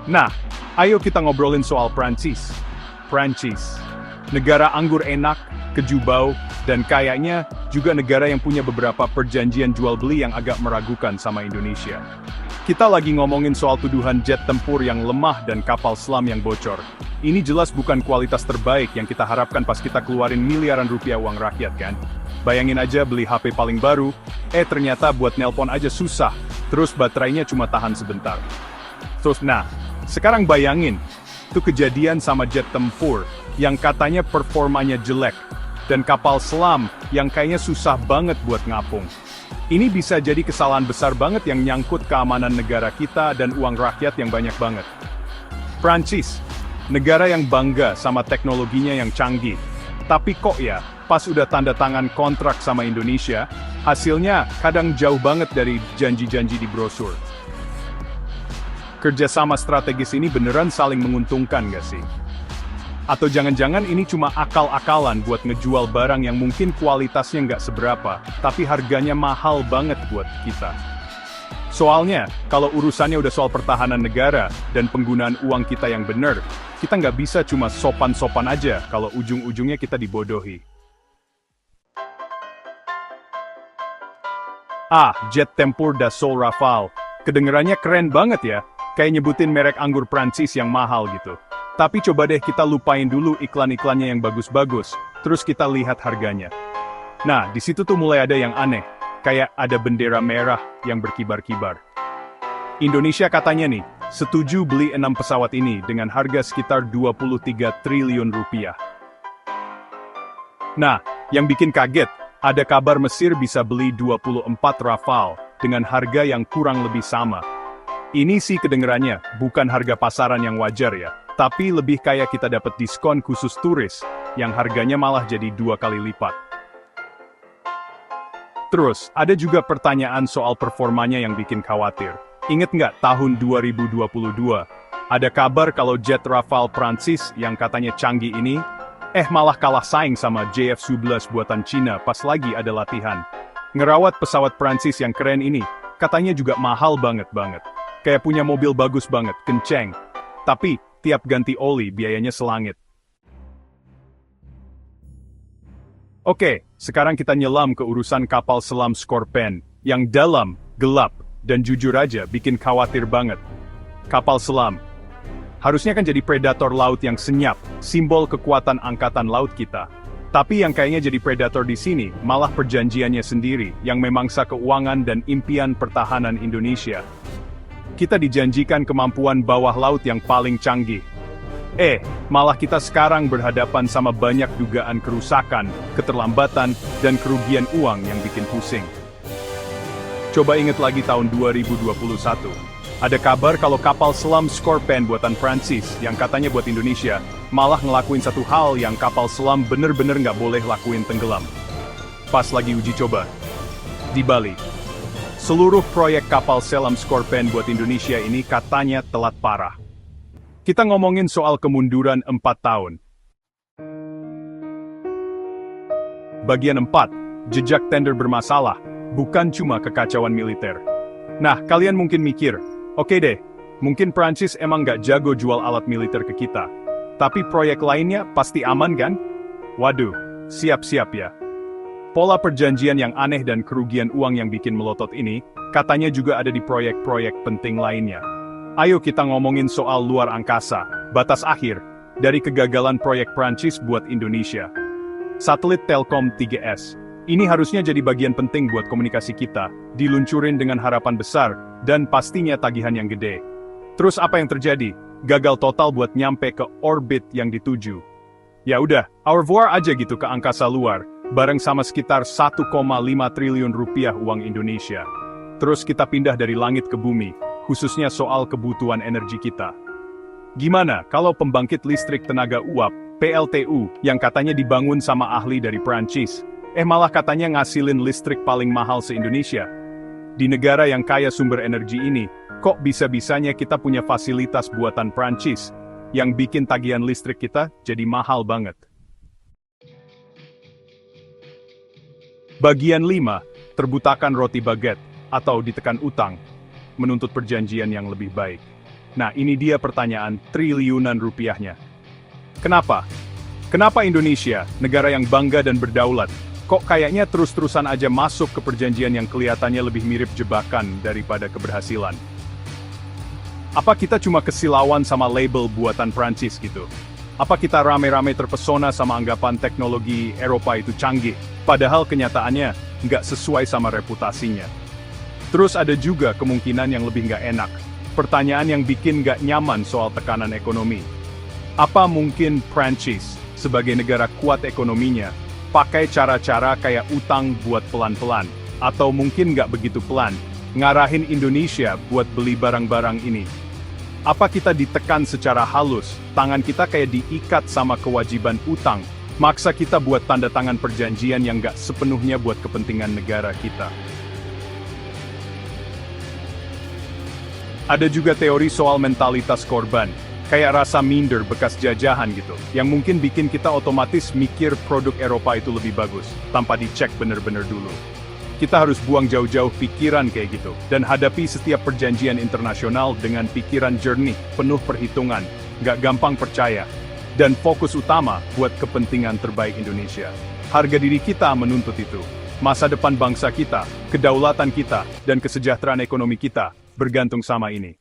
Nah, ayo kita ngobrolin soal Prancis. Prancis, negara anggur enak, keju bau, dan kayaknya juga negara yang punya beberapa perjanjian jual beli yang agak meragukan sama Indonesia. Kita lagi ngomongin soal tuduhan jet tempur yang lemah dan kapal selam yang bocor. Ini jelas bukan kualitas terbaik yang kita harapkan pas kita keluarin miliaran rupiah uang rakyat kan? Bayangin aja beli HP paling baru, ternyata buat nelpon aja susah, terus baterainya cuma tahan sebentar. Terus sekarang bayangin, itu kejadian sama jet tempur, yang katanya performanya jelek, dan kapal selam, yang kayaknya susah banget buat ngapung. Ini bisa jadi kesalahan besar banget yang nyangkut keamanan negara kita dan uang rakyat yang banyak banget. Prancis, negara yang bangga sama teknologinya yang canggih. Tapi kok ya, pas udah tanda tangan kontrak sama Indonesia, hasilnya kadang jauh banget dari janji-janji di brosur. Kerjasama strategis ini beneran saling menguntungkan gak sih? Atau jangan-jangan ini cuma akal-akalan buat ngejual barang yang mungkin kualitasnya nggak seberapa, tapi harganya mahal banget buat kita. Soalnya, kalau urusannya udah soal pertahanan negara dan penggunaan uang kita yang bener, kita nggak bisa cuma sopan-sopan aja kalau ujung-ujungnya kita dibodohi. Jet tempur Dassault Rafale. Kedengerannya keren banget ya, kayak nyebutin merek anggur Prancis yang mahal gitu. Tapi coba deh kita lupain dulu iklan-iklannya yang bagus-bagus, terus kita lihat harganya. Nah, di situ tuh mulai ada yang aneh, kayak ada bendera merah yang berkibar-kibar. Indonesia katanya nih, setuju beli 6 pesawat ini dengan harga sekitar 23 triliun rupiah. Nah, yang bikin kaget, ada kabar Mesir bisa beli 24 Rafale dengan harga yang kurang lebih sama. Ini sih kedengerannya, bukan harga pasaran yang wajar ya. Tapi lebih kayak kita dapat diskon khusus turis, yang harganya malah jadi 2 kali lipat. Terus, ada juga pertanyaan soal performanya yang bikin khawatir. Ingat nggak tahun 2022? Ada kabar kalau jet Rafale Prancis yang katanya canggih ini, malah kalah saing sama JF-11 buatan Cina pas lagi ada latihan. Ngerawat pesawat Prancis yang keren ini, katanya juga mahal banget. Kayak punya mobil bagus banget, kenceng. Tapi, tiap ganti oli biayanya selangit. Oke, sekarang kita nyelam ke urusan kapal selam Scorpène, yang dalam, gelap, dan jujur aja bikin khawatir banget. Kapal selam harusnya kan jadi predator laut yang senyap, simbol kekuatan angkatan laut kita. Tapi yang kayaknya jadi predator di sini, malah perjanjiannya sendiri, yang memangsa keuangan dan impian pertahanan Indonesia. Kita dijanjikan kemampuan bawah laut yang paling canggih. Malah kita sekarang berhadapan sama banyak dugaan kerusakan, keterlambatan, dan kerugian uang yang bikin pusing. Coba ingat lagi tahun 2021. Ada kabar kalau kapal selam Scorpène buatan Prancis, yang katanya buat Indonesia, malah ngelakuin satu hal yang kapal selam bener-bener nggak boleh lakuin tenggelam. Pas lagi uji coba. Di Bali. Seluruh proyek kapal selam Scorpène buat Indonesia ini katanya telat parah. Kita ngomongin soal kemunduran 4 tahun. Bagian 4, jejak tender bermasalah, bukan cuma kekacauan militer. Nah, kalian mungkin mikir, oke deh, mungkin Prancis emang nggak jago jual alat militer ke kita. Tapi proyek lainnya pasti aman kan? Waduh, siap-siap ya. Pola perjanjian yang aneh dan kerugian uang yang bikin melotot ini, katanya juga ada di proyek-proyek penting lainnya. Ayo kita ngomongin soal luar angkasa, batas akhir, dari kegagalan proyek Prancis buat Indonesia. Satelit Telkom 3S. Ini harusnya jadi bagian penting buat komunikasi kita, diluncurin dengan harapan besar, dan pastinya tagihan yang gede. Terus apa yang terjadi? Gagal total buat nyampe ke orbit yang dituju. Ya udah, au revoir aja gitu ke angkasa luar, bareng sama sekitar 1,5 triliun rupiah uang Indonesia. Terus kita pindah dari langit ke bumi, khususnya soal kebutuhan energi kita. Gimana kalau pembangkit listrik tenaga uap, PLTU, yang katanya dibangun sama ahli dari Prancis, malah katanya ngasilin listrik paling mahal se-Indonesia? Di negara yang kaya sumber energi ini, kok bisa-bisanya kita punya fasilitas buatan Prancis, yang bikin tagihan listrik kita jadi mahal banget? Bagian 5, terbutakan roti baguette, atau ditekan utang, menuntut perjanjian yang lebih baik. Nah, ini dia pertanyaan triliunan rupiahnya. Kenapa? Kenapa Indonesia, negara yang bangga dan berdaulat, kok kayaknya terus-terusan aja masuk ke perjanjian yang kelihatannya lebih mirip jebakan daripada keberhasilan? Apa kita cuma kesilauan sama label buatan Prancis gitu? Apa kita rame-rame terpesona sama anggapan teknologi Eropa itu canggih, padahal kenyataannya nggak sesuai sama reputasinya? Terus ada juga kemungkinan yang lebih nggak enak, pertanyaan yang bikin nggak nyaman soal tekanan ekonomi. Apa mungkin Prancis, sebagai negara kuat ekonominya, pakai cara-cara kayak utang buat pelan-pelan, atau mungkin nggak begitu pelan, ngarahin Indonesia buat beli barang-barang ini? Apa kita ditekan secara halus, tangan kita kayak diikat sama kewajiban utang, maksa kita buat tanda tangan perjanjian yang nggak sepenuhnya buat kepentingan negara kita? Ada juga teori soal mentalitas korban, kayak rasa minder bekas jajahan gitu, yang mungkin bikin kita otomatis mikir produk Eropa itu lebih bagus, tanpa dicek bener-bener dulu. Kita harus buang jauh-jauh pikiran kayak gitu, dan hadapi setiap perjanjian internasional dengan pikiran jernih, penuh perhitungan, nggak gampang percaya, dan fokus utama buat kepentingan terbaik Indonesia. Harga diri kita menuntut itu. Masa depan bangsa kita, kedaulatan kita, dan kesejahteraan ekonomi kita bergantung sama ini.